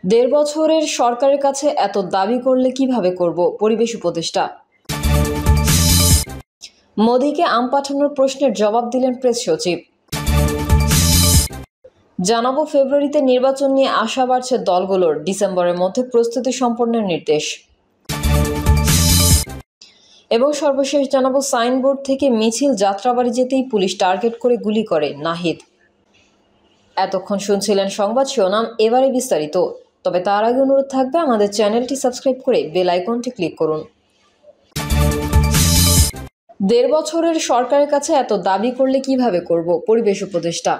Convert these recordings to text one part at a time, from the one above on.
দেড় বছরের সরকারের কাছে এত দাবি করলে কিভাবে করব, পরিবেশ উপদেষ্টা। মোদিকে আম পাঠানোর প্রশ্নের জবাব দিলেন প্রেস সচিব। জানাবো ফেব্রুয়ারিতে নির্বাচন নিয়ে আশা বাড়ছে দলগুলোর, ডিসেম্বরের মধ্যে প্রস্তুতি সম্পন্নের নির্দেশ। এবং সর্বশেষ জানাবো সাইনবোর্ড থেকে মিছিল যাত্রাবাড়ি যেতেই পুলিশ টার্গেট করে গুলি করে নাহিদ। এতক্ষণ শুনছিলেন সংবাদ শিরোনাম, এবারে বিস্তারিত। তবে তার আগে অনুরোধ থাকবে আমাদের চ্যানেলটি সাবস্ক্রাইব করে বেল আইকনটি ক্লিক করুন। দেড় বছরের সরকারের কাছে এত দাবি করলে কিভাবে করব, পরিবেশ উপদেষ্টা।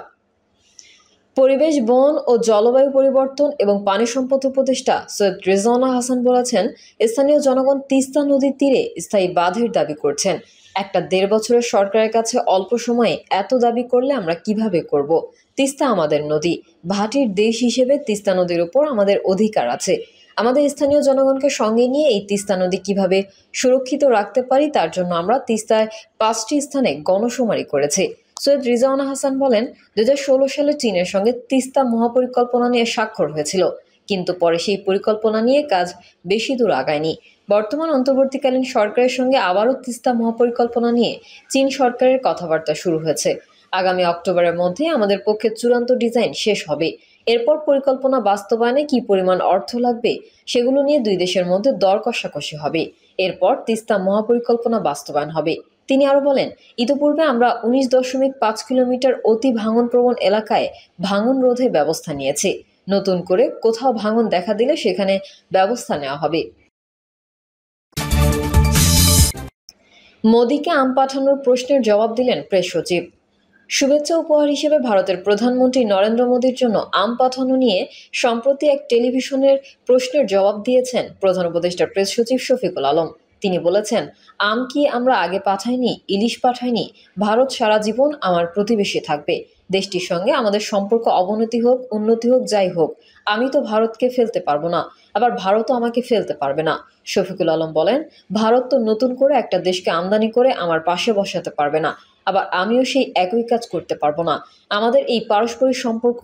পরিবেশ, বন ও জলবায়ু পরিবর্তন এবং পানি সম্পদ উপদেষ্টা সৈয়দ রেজওয়ানা হাসান বলেছেন, স্থানীয় জনগণ তিস্তা নদীর তীরে স্থায়ী বাঁধের দাবি করছেন। একটা দেড় বছরের সরকারের কাছে অল্প সময়ে এত দাবি করলে আমরা কিভাবে করব? তিস্তা আমাদের নদী, ভাটির দেশ হিসেবে তিস্তা নদীর উপর আমাদের অধিকার আছে। আমাদের স্থানীয় জনগণকে সঙ্গে নিয়ে এই তিস্তা নদী কিভাবে সুরক্ষিত রাখতে পারি, তার জন্য আমরা তিস্তায় 5টি স্থানে গণশুমারি করেছি। সৈয়দ রেজওয়ানা হাসান বলেন, 2016 সালে চীনের সঙ্গে তিস্তা মহাপরিকল্পনা নিয়ে স্বাক্ষর হয়েছিল, কিন্তু পরে সেই পরিকল্পনা নিয়ে কাজ বেশি দূর আগায়নি। বর্তমান অন্তর্বর্তীকালীন সরকারের সঙ্গে আবারও তিস্তা মহাপরিকল্পনা নিয়ে চীন সরকারের কথাবার্তা শুরু হয়েছে। আগামী অক্টোবরের মধ্যে আমাদের পক্ষে চূড়ান্ত ডিজাইন শেষ হবে। এরপর পরিকল্পনা বাস্তবায়নে কি পরিমাণ অর্থ লাগবে সেগুলো নিয়ে দুই দেশের মধ্যে দর কষাকষি হবে। এরপর তিস্তা মহাপরিকল্পনা বাস্তবায়ন হবে। তিনি আরো বলেন, ইতিপূর্বে আমরা 19.5 কিলোমিটার অতি ভাঙনপ্রবণ এলাকায় ভাঙন রোধে ব্যবস্থা নিয়েছি। নতুন করে কোথাও ভাঙন দেখা দিলে সেখানে ব্যবস্থা নেওয়া হবে। মোদিকে আম পাঠানোর প্রশ্নের জবাব দিলেন প্রেস সচিব। শুভেচ্ছা উপহার হিসেবে ভারতের প্রধানমন্ত্রী নরেন্দ্র মোদির জন্য আম পাঠানো নিয়ে সম্প্রতি এক টেলিভিশনের প্রশ্নের জবাব দিয়েছেন প্রধান উপদেষ্টা প্রেস সচিব শফিকুল আলম। তিনি বলেছেন, আম কি আমরা আগে পাঠাইনি, ইলিশ পাঠাইনি। ভারত সারা জীবন আমার প্রতিবেশী থাকবে। দেশটির সঙ্গে আমাদের সম্পর্ক অবনতি হোক, উন্নতি হোক, যাই হোক, আমি তো ভারতকে ফেলতে পারবো না, আবার ভারতও আমাকে ফেলতে পারবে না। শফিকুল আলম বলেন, ভারত তো নতুন করে একটা দেশকে আমদানি করে আমার পাশে বসাতে পারবে না, আবার আমিও সেই একই কাজ করতে পারবো না। আমাদের এই পারস্পরিক সম্পর্ক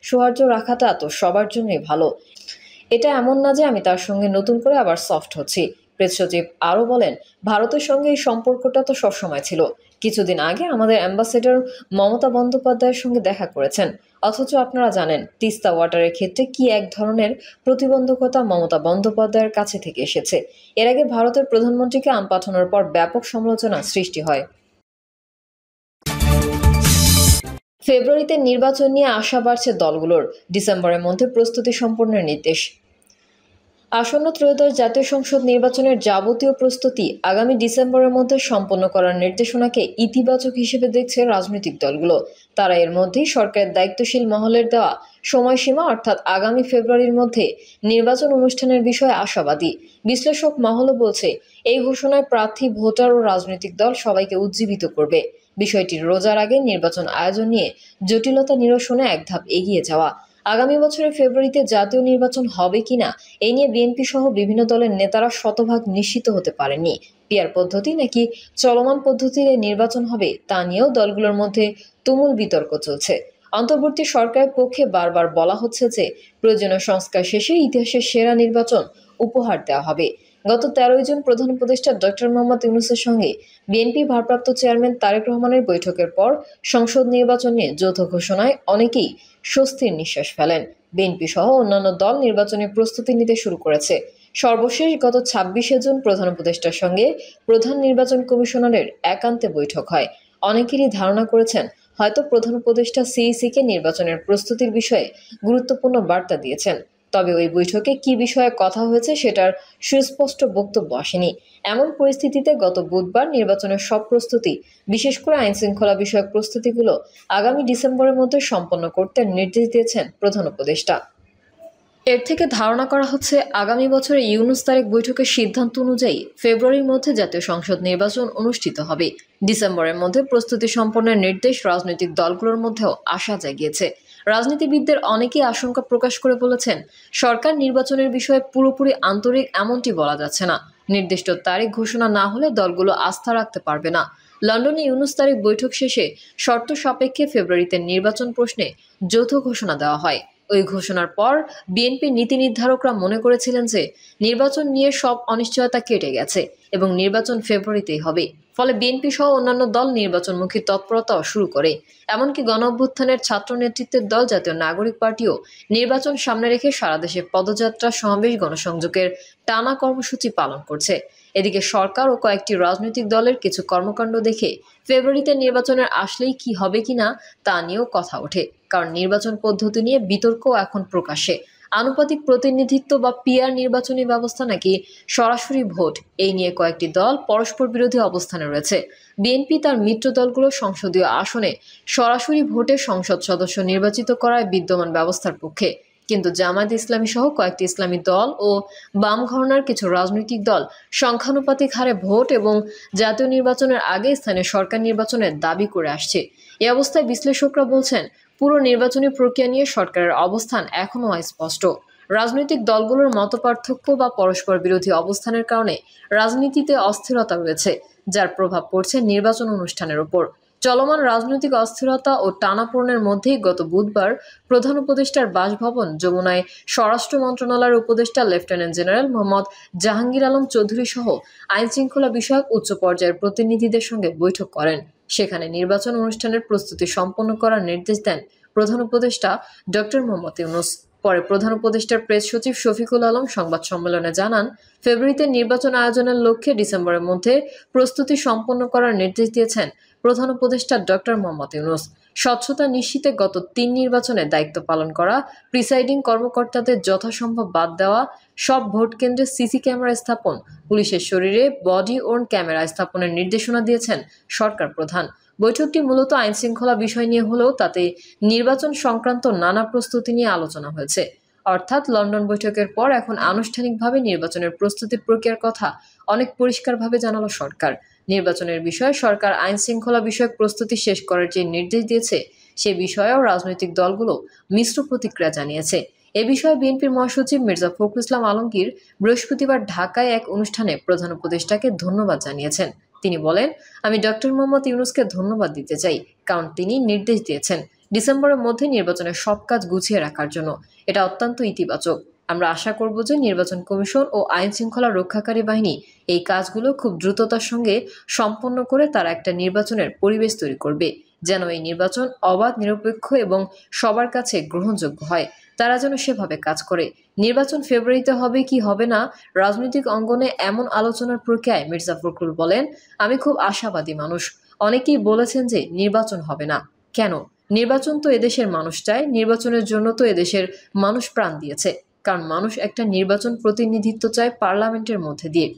সৌহার্দ্য রাখাটা তো সবার জন্যই ভালো। এটা এমন না যে আমি তার সঙ্গে নতুন করে আবার সফট হচ্ছি। প্রেস সচিব আরও বলেন, ভারতের সঙ্গে এই সম্পর্কটা তো সবসময় ছিল। কিছুদিন আগে আমাদের অ্যাম্বাসেডর মমতা বন্দ্যোপাধ্যায়ের সঙ্গে দেখা করেছেন, অথচ আপনারা জানেন তিস্তা ওয়াটারের ক্ষেত্রে কি এক ধরনের প্রতিবন্ধকতা মমতা বন্দ্যোপাধ্যায়ের কাছে থেকে এসেছে। এর আগে ভারতের প্রধানমন্ত্রীকে আম পাঠানোর পর ব্যাপক সমালোচনা সৃষ্টি হয়। ফেব্রুয়ারিতে নির্বাচন নিয়ে আশা বাড়ছে দলগুলোর, ডিসেম্বরের মধ্যে প্রস্তুতি সম্পন্নের নির্দেশ। আসন্ন ত্রয়োদশ জাতীয় সংসদ নির্বাচনের যাবতীয় প্রস্তুতি আগামী ডিসেম্বরের মধ্যে সম্পন্ন করার নির্দেশনাকে ইতিবাচক হিসেবে দেখছে রাজনৈতিক দলগুলো। তারা এর মধ্যেই সরকারের দায়িত্বশীল মহলের দেওয়া সময়সীমা অর্থাৎ আগামী ফেব্রুয়ারির মধ্যে নির্বাচন অনুষ্ঠানের বিষয়ে আশাবাদী। বিশ্লেষক মহলও বলছে, এই ঘোষণায় প্রার্থী, ভোটার ও রাজনৈতিক দল সবাইকে উজ্জীবিত করবে। বিষয়টি রোজার আগে নির্বাচন আয়োজন নিয়ে জটিলতা নিরসনে এক ধাপ এগিয়ে যাওয়া। আগামী বছরের ফেব্রুয়ারিতে জাতীয় নির্বাচন হবে কিনা এই নিয়ে বিএনপি সহ বিভিন্ন দলের নেতারা শতভাগ নিশ্চিত হতে পারেননি। পিআর পদ্ধতি নাকি চলমান পদ্ধতিতে নির্বাচন হবে তা নিয়েও দলগুলোর মধ্যে তুমুল বিতর্ক চলছে। অন্তর্বর্তী সরকারের পক্ষে বারবার বলা হচ্ছে যে প্রয়োজনীয় সংস্কার শেষে ইতিহাসের সেরা নির্বাচন উপহার দেওয়া হবে। গত 13 জুন প্রধান উপদেষ্টা ডক্টর মোহাম্মদ ইউনূসের সঙ্গে বিএনপি ভারপ্রাপ্ত চেয়ারম্যান তারেক রহমানের বৈঠকের পর সংসদ নির্বাচন নিয়ে যৌথ ঘোষণায় অনেকেই স্বস্তির নিঃশ্বাস ফেলেন। বিএনপি সহ অন্যান্য দল নির্বাচনের প্রস্তুতি নিতে শুরু করেছে। সর্বশেষ গত 26 জুন প্রধান উপদেষ্টার সঙ্গে প্রধান নির্বাচন কমিশনারের একান্তে বৈঠক হয়। অনেকেরই ধারণা করেছেন হয়তো প্রধান উপদেষ্টা সিইসিকে নির্বাচনের প্রস্তুতির বিষয়ে গুরুত্বপূর্ণ বার্তা দিয়েছেন। তবে ওই বৈঠকে কি বিষয়ে কথা হয়েছে সেটার সুস্পষ্ট বক্তব্য আসেনি। এমন পরিস্থিতিতে গত বুধবার নির্বাচনের সব প্রস্তুতি, বিশেষ করে আইনশৃঙ্খলা বিষয়ক প্রস্তুতিগুলো আগামী ডিসেম্বরের মধ্যে সম্পন্ন করতে নির্দেশ দিয়েছেন প্রধান উপদেষ্টা। এর থেকে ধারণা করা হচ্ছে আগামী বছরে ইউনূস তারেক বৈঠকের সিদ্ধান্ত অনুযায়ী ফেব্রুয়ারির মধ্যে জাতীয় সংসদ নির্বাচন অনুষ্ঠিত হবে। ডিসেম্বরের মধ্যে প্রস্তুতি সম্পন্নের নির্দেশ রাজনৈতিক দলগুলোর মধ্যেও আশা জাগিয়েছে। রাজনীতিবিদদের অনেকেই আশঙ্কা প্রকাশ করে বলেছেন, সরকার নির্বাচনের বিষয়ে পুরোপুরি আন্তরিক এমনটি বলা যাচ্ছে না। নির্দিষ্ট তারিখ ঘোষণা না হলে দলগুলো আস্থা রাখতে পারবে না। লন্ডনে ইউনূস তারেক বৈঠক শেষে শর্ত সাপেক্ষে ফেব্রুয়ারিতে নির্বাচন প্রশ্নে যৌথ ঘোষণা দেওয়া হয়। ওই ঘোষণার পর বিএনপির নীতি নির্ধারকরা মনে করেছিলেন যে নির্বাচন নিয়ে সব অনিশ্চয়তা কেটে গেছে এবং নির্বাচন ফেব্রুয়ারিতেই হবে। ফলে বিএনপি সহ অন্যান্য দল নির্বাচনমুখী তৎপরতাও শুরু করে। এমনকি গণঅভ্যুত্থানের ছাত্র নেতৃত্বের দল জাতীয় নাগরিক পার্টিও নির্বাচন সামনে রেখে সারা দেশে পদযাত্রা, সমাবেশ, গণসংযোগের টানা কর্মসূচি পালন করছে। এদিকে সরকার ও কয়েকটি রাজনৈতিক দলের কিছু কর্মকাণ্ড দেখে ফেব্রুয়ারিতে নির্বাচনের আসলেই কি হবে কিনা তা নিয়েও কথা ওঠে। কারণ নির্বাচন পদ্ধতি নিয়ে বিতর্ক এখন প্রকাশ্যে। আনুপাতিক প্রতিনিধিত্ব বা পিআর নির্বাচনী ব্যবস্থা নাকি সরাসরি ভোট, এই নিয়ে কয়েকটি দল পরস্পর বিরোধী অবস্থানে রয়েছে। বিএনপি তার মিত্র দলগুলো সংসদীয় আসনে সরাসরি ভোটে সংসদ সদস্য নির্বাচিত করায় বিদ্যমান ব্যবস্থার পক্ষে, কিন্তু জামায়াত ইসলামী সহ কয়েকটি ইসলামী দল ও বাম ঘরানার কিছু রাজনৈতিক দল সংখ্যানুপাতিক হারে ভোট এবং জাতীয় নির্বাচনের আগে স্থানীয় সরকার নির্বাচনের দাবি করে আসছে। এই অবস্থায় বিশ্লেষকরা বলছেন, পুরো নির্বাচনী প্রক্রিয়া নিয়ে সরকারের অবস্থান এখনও অস্পষ্ট। রাজনৈতিক দলগুলোর মতপার্থক্য বা পরস্পর বিরোধী অবস্থানের কারণে রাজনীতিতে অস্থিরতা রয়েছে, যার প্রভাব পড়ছে নির্বাচন অনুষ্ঠানের উপর। চলমান রাজনৈতিক অস্থিরতা ও টানাপোড়েনের মধ্যেই গত বুধবার প্রধান উপদেষ্টার বাসভবন যমুনায় স্বরাষ্ট্র মন্ত্রণালয়ের উপদেষ্টা লেফটেন্যান্ট জেনারেল মোহাম্মদ জাহাঙ্গীর আলম চৌধুরী সহ আইনশৃঙ্খলা বিষয়ক উচ্চ পর্যায়ের প্রতিনিধিদের সঙ্গে বৈঠক করেন। সেখানে নির্বাচন অনুষ্ঠানের প্রস্তুতি সম্পন্ন করার নির্দেশ দেন প্রধান উপদেষ্টা ডক্টর মোহাম্মদ ইউনূস। পরে প্রধান উপদেষ্টার প্রেস সচিব শফিকুল আলম সংবাদ সম্মেলনে জানান, ফেব্রুয়ারিতে নির্বাচন আয়োজনের লক্ষ্যে ডিসেম্বরের মধ্যে প্রস্তুতি সম্পন্ন করার নির্দেশ দিয়েছেন প্রধান উপদেষ্টা ডক্টর মোহাম্মদ ইউনূস। স্বচ্ছতা নিশ্চিতে গত ৩ নির্বাচনে দায়িত্ব পালন করা প্রিসাইডিং কর্মকর্তাদের যথাসম্ভব বাদ দেওয়া, সব ভোট কেন্দ্রে সিসি ক্যামেরা স্থাপন, পুলিশের শরীরে বডি ওর্ন ক্যামেরা স্থাপনের নির্দেশনা দিয়েছেন সরকার প্রধান। বৈঠকটি মূলত আইনশৃঙ্খলা বিষয় নিয়ে হলেও তাতে নির্বাচন সংক্রান্ত নানা প্রস্তুতি নিয়ে আলোচনা হয়েছে। অর্থাৎ লন্ডন বৈঠকের পর এখন আনুষ্ঠানিকভাবে নির্বাচনের প্রস্তুতি প্রক্রিয়ার কথা অনেক পরিষ্কারভাবে জানালো সরকার। নির্বাচনের বিষয়ে সরকার আইনশৃঙ্খলা বিষয়ক প্রস্তুতি শেষ করার যে নির্দেশ দিয়েছে, সে বিষয়েও রাজনৈতিক দলগুলো মিশ্র প্রতিক্রিয়া জানিয়েছে। এ বিষয়ে বিএনপির মহাসচিব মির্জা ফখরুল ইসলাম আলমগীর বৃহস্পতিবার ঢাকায় এক অনুষ্ঠানে প্রধান উপদেষ্টাকে ধন্যবাদ জানিয়েছেন। তিনি বলেন, আমি ডক্টর মোহাম্মদ ইউনূসকে ধন্যবাদ দিতে চাই, কারণ তিনি নির্দেশ দিয়েছেন ডিসেম্বরের মধ্যে নির্বাচনের সব কাজ গুছিয়ে রাখার জন্য। এটা অত্যন্ত ইতিবাচক। আমরা আশা করব যে নির্বাচন কমিশন ও আইন শৃঙ্খলা রক্ষাকারী বাহিনী এই কাজগুলো খুব দ্রুততার সঙ্গে সম্পন্ন করে তারা একটা নির্বাচনের পরিবেশ তৈরি করবে, যেন এই নির্বাচন অবাধ, নিরপেক্ষ এবং সবার কাছে গ্রহণযোগ্য হয়। তারা যেন সেভাবে কাজ করে। নির্বাচন ফেব্রুয়ারিতে হবে কি হবে না, রাজনৈতিক অঙ্গনে এমন আলোচনার প্রক্রিয়ায় মির্জা ফখরুল বলেন, আমি খুব আশাবাদী মানুষ। অনেকেই বলেছেন যে নির্বাচন হবে না। কেন? নির্বাচন তো এদেশের মানুষ চায়, নির্বাচনের জন্য তো এদেশের মানুষ প্রাণ দিয়েছে। কারণ মানুষ একটা নির্বাচন প্রতিনিধিত্ব চায় পার্লামেন্টের মধ্যে দিয়ে।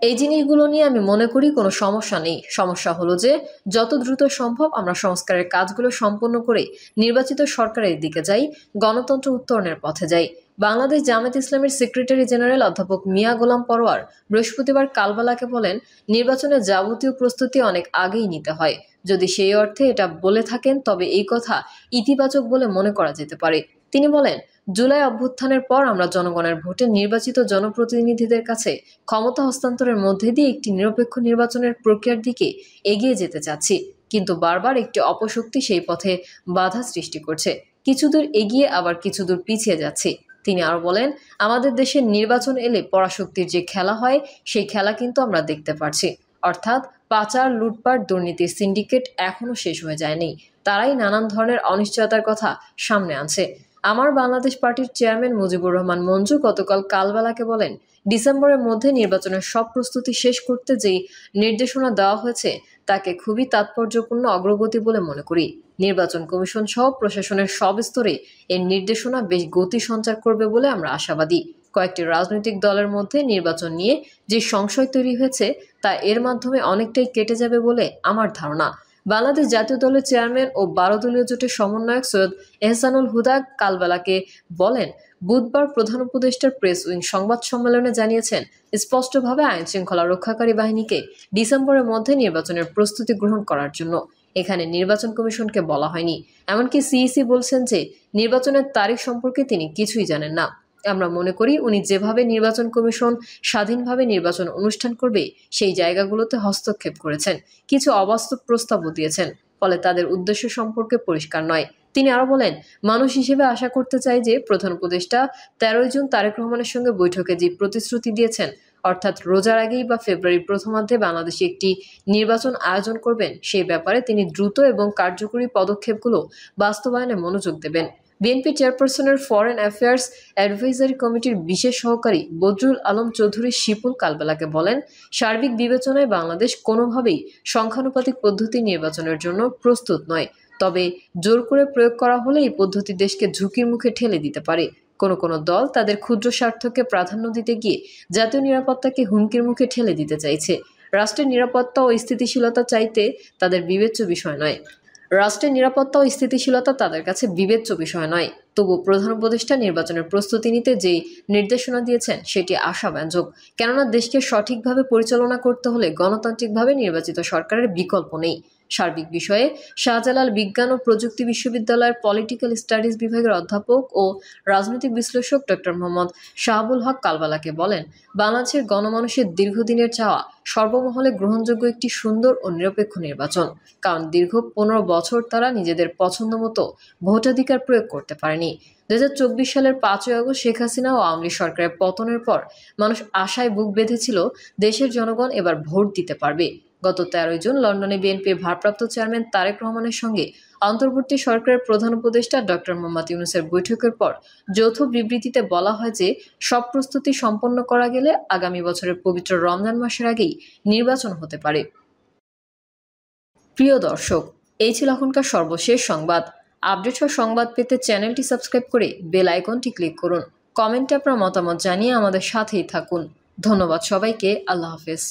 এই জিনিসগুলো নিয়ে আমি মনে করি কোনো সমস্যা নেই। সমস্যা হলো যে যত দ্রুত সম্ভব আমরা সংস্কারের কাজগুলো সম্পন্ন করে নির্বাচিত সরকারের দিকে যাই, গণতন্ত্র উত্তরণের পথে যাই। বাংলাদেশ জামায়াত ইসলামীর সেক্রেটারি জেনারেল অধ্যাপক মিয়া গোলাম পরোয়ার বৃহস্পতিবার কালবেলাকে বলেন, নির্বাচনের যাবতীয় প্রস্তুতি অনেক আগেই নিতে হয়। যদি সেই অর্থে এটা বলে থাকেন তবে এই কথা ইতিবাচক বলে মনে করা যেতে পারে। তিনি বলেন, জুলাই অভ্যুত্থানের পর আমরা জনগণের ভোটে নির্বাচিত জনপ্রতিনিধিদের কাছে ক্ষমতা হস্তান্তরের মধ্যে দিয়ে একটি নিরপেক্ষ নির্বাচনের প্রক্রিয়ার দিকে এগিয়ে যেতে চাচ্ছি, কিন্তু বারবার একটি অপশক্তি সেই পথে বাধা সৃষ্টি করছে। কিছুদূর এগিয়ে আবার কিছুদূর পিছিয়ে যাচ্ছি। তিনি আরো বলেন, আমাদের দেশে নির্বাচন এলে পরাশক্তির যে খেলা হয় সেই খেলা কিন্তু আমরা দেখতে পাচ্ছি। অর্থাৎ পাচার, লুটপাট, দুর্নীতির সিন্ডিকেট এখনো শেষ হয়ে যায়নি। তারাই নানান ধরনের অনিশ্চয়তার কথা সামনে আনছে। আমার বাংলাদেশ পার্টির চেয়ারম্যান মুজিবুর রহমান মঞ্জু গতকাল কালবেলাকে বলেন, ডিসেম্বরের মধ্যে নির্বাচনের সব প্রস্তুতি শেষ করতে যেই নির্দেশনা দেওয়া হয়েছে তাকে খুবই তাৎপর্যপূর্ণ অগ্রগতি বলে মনে করি। নির্বাচন কমিশন সহ প্রশাসনের সব স্তরে এর নির্দেশনা বেশ গতি সঞ্চার করবে বলে আমরা আশাবাদী। কয়েকটি রাজনৈতিক দলের মধ্যে নির্বাচন নিয়ে যে সংশয় তৈরি হয়েছে তা এর মাধ্যমে অনেকটাই কেটে যাবে বলে আমার ধারণা। বাংলাদেশ জাতীয় দলের চেয়ারম্যান ও 12 দলীয় জোটের সমন্বয়ক সৈয়দ এহসানুল হুদা কালবেলাকে বলেন, বুধবার প্রধান উপদেষ্টার প্রেস উইং সংবাদ সম্মেলনে জানিয়েছেন, স্পষ্টভাবে আইন শৃঙ্খলা রক্ষাকারী বাহিনীকে ডিসেম্বরের মধ্যে নির্বাচনের প্রস্তুতি গ্রহণ করার জন্য। এখানে নির্বাচন কমিশনকে বলা হয়নি। এমনকি সিইসি বলছেন যে নির্বাচনের তারিখ সম্পর্কে তিনি কিছুই জানেন না। আমরা মনে করি উনি যেভাবে নির্বাচন কমিশন স্বাধীনভাবে নির্বাচন অনুষ্ঠান করবে সেই জায়গাগুলোতে হস্তক্ষেপ করেছেন, কিছু অবাস্তব প্রস্তাবও দিয়েছেন, ফলে তাদের উদ্দেশ্য সম্পর্কে পরিষ্কার নয়। তিনি আরো বলেন, মানুষ হিসেবে আশা করতে চাই যে প্রধান উপদেষ্টা 13 জুন তারেক রহমানের সঙ্গে বৈঠকে যে প্রতিশ্রুতি দিয়েছেন, অর্থাৎ রোজার আগেই বা ফেব্রুয়ারির প্রথমার্ধে বাংলাদেশে একটি নির্বাচন আয়োজন করবেন, সেই ব্যাপারে তিনি দ্রুত এবং কার্যকরী পদক্ষেপগুলো বাস্তবায়নে মনোযোগ দেবেন। বিএনপি চেয়ারপারসনের ফরেন অ্যাফেয়ার্স অ্যাডভাইজারি কমিটির বিশেষ সহকারী বদরুল আলম চৌধুরী শিপুল কালবেলাকে বলেন, সার্বিক বিবেচনায় বাংলাদেশ কোনোভাবেই সংখ্যানুপাতিক পদ্ধতি নির্বাচনের জন্য প্রস্তুত নয়। তবে জোর করে প্রয়োগ করা হলে এই পদ্ধতি দেশকে ঝুঁকির মুখে ঠেলে দিতে পারে। কোনো দল তাদের ক্ষুদ্র স্বার্থকে প্রাধান্য দিতে গিয়ে জাতীয় নিরাপত্তাকে হুমকির মুখে ঠেলে দিতে চাইছে। রাষ্ট্রের নিরাপত্তা ও স্থিতিশীলতা চাইতে তাদের বিবেচ্য বিষয় নয়। রাষ্ট্রের নিরাপত্তা ও স্থিতিশীলতা তাদের কাছে বিবেচ্য বিষয় নয়। তবু প্রধান উপদেষ্টা নির্বাচনের প্রস্তুতি নিতে যেই নির্দেশনা দিয়েছেন সেটি আশাব্যঞ্জক। কেননা দেশকে সঠিকভাবে পরিচালনা করতে হলে গণতান্ত্রিকভাবে নির্বাচিত সরকারের বিকল্প নেই। সার্বিক বিষয়ে শাহজালাল বিজ্ঞান ও প্রযুক্তি বিশ্ববিদ্যালয়ের পলিটিক্যাল স্টাডিজ বিভাগের অধ্যাপক ও রাজনৈতিক বিশ্লেষক ডক্টর মোহাম্মদ শাহাবুল হক কালবালাকে বলেন, বাংলাদেশের গণমানুষের দীর্ঘদিনের চাওয়া সর্বমহলে গ্রহণযোগ্য একটি সুন্দর ও নিরপেক্ষ নির্বাচন। কারণ দীর্ঘ 15 বছর তারা নিজেদের পছন্দ মতো ভোটাধিকার প্রয়োগ করতে পারেনি। 2024 সালের 5ই আগস্ট শেখ হাসিনা ও আওয়ামী লীগ সরকারের পতনের পর মানুষ আশায় বুক বেঁধেছিল দেশের জনগণ এবার ভোট দিতে পারবে। গত 13 জুন লন্ডনে বিএনপির ভারপ্রাপ্ত চেয়ারম্যান তারেক রহমানের সঙ্গে অন্তর্বর্তী সরকারের প্রধান উপদেষ্টা ডক্টর মোহাম্মদ ইউনূসের বৈঠকের পর যৌথ বিবৃতিতে বলা হয় যে সব প্রস্তুতি সম্পন্ন করা গেলে আগামী বছরের পবিত্র রমজান মাসের আগেই নির্বাচন হতে পারে। প্রিয় দর্শক, এই ছিল এখনকার সর্বশেষ সংবাদ। আপডেট ও সংবাদ পেতে চ্যানেলটি সাবস্ক্রাইব করে বেল আইকনটি ক্লিক করুন। কমেন্টে আপনার মতামত জানিয়ে আমাদের সাথেই থাকুন। ধন্যবাদ সবাইকে। আল্লাহ হাফেজ।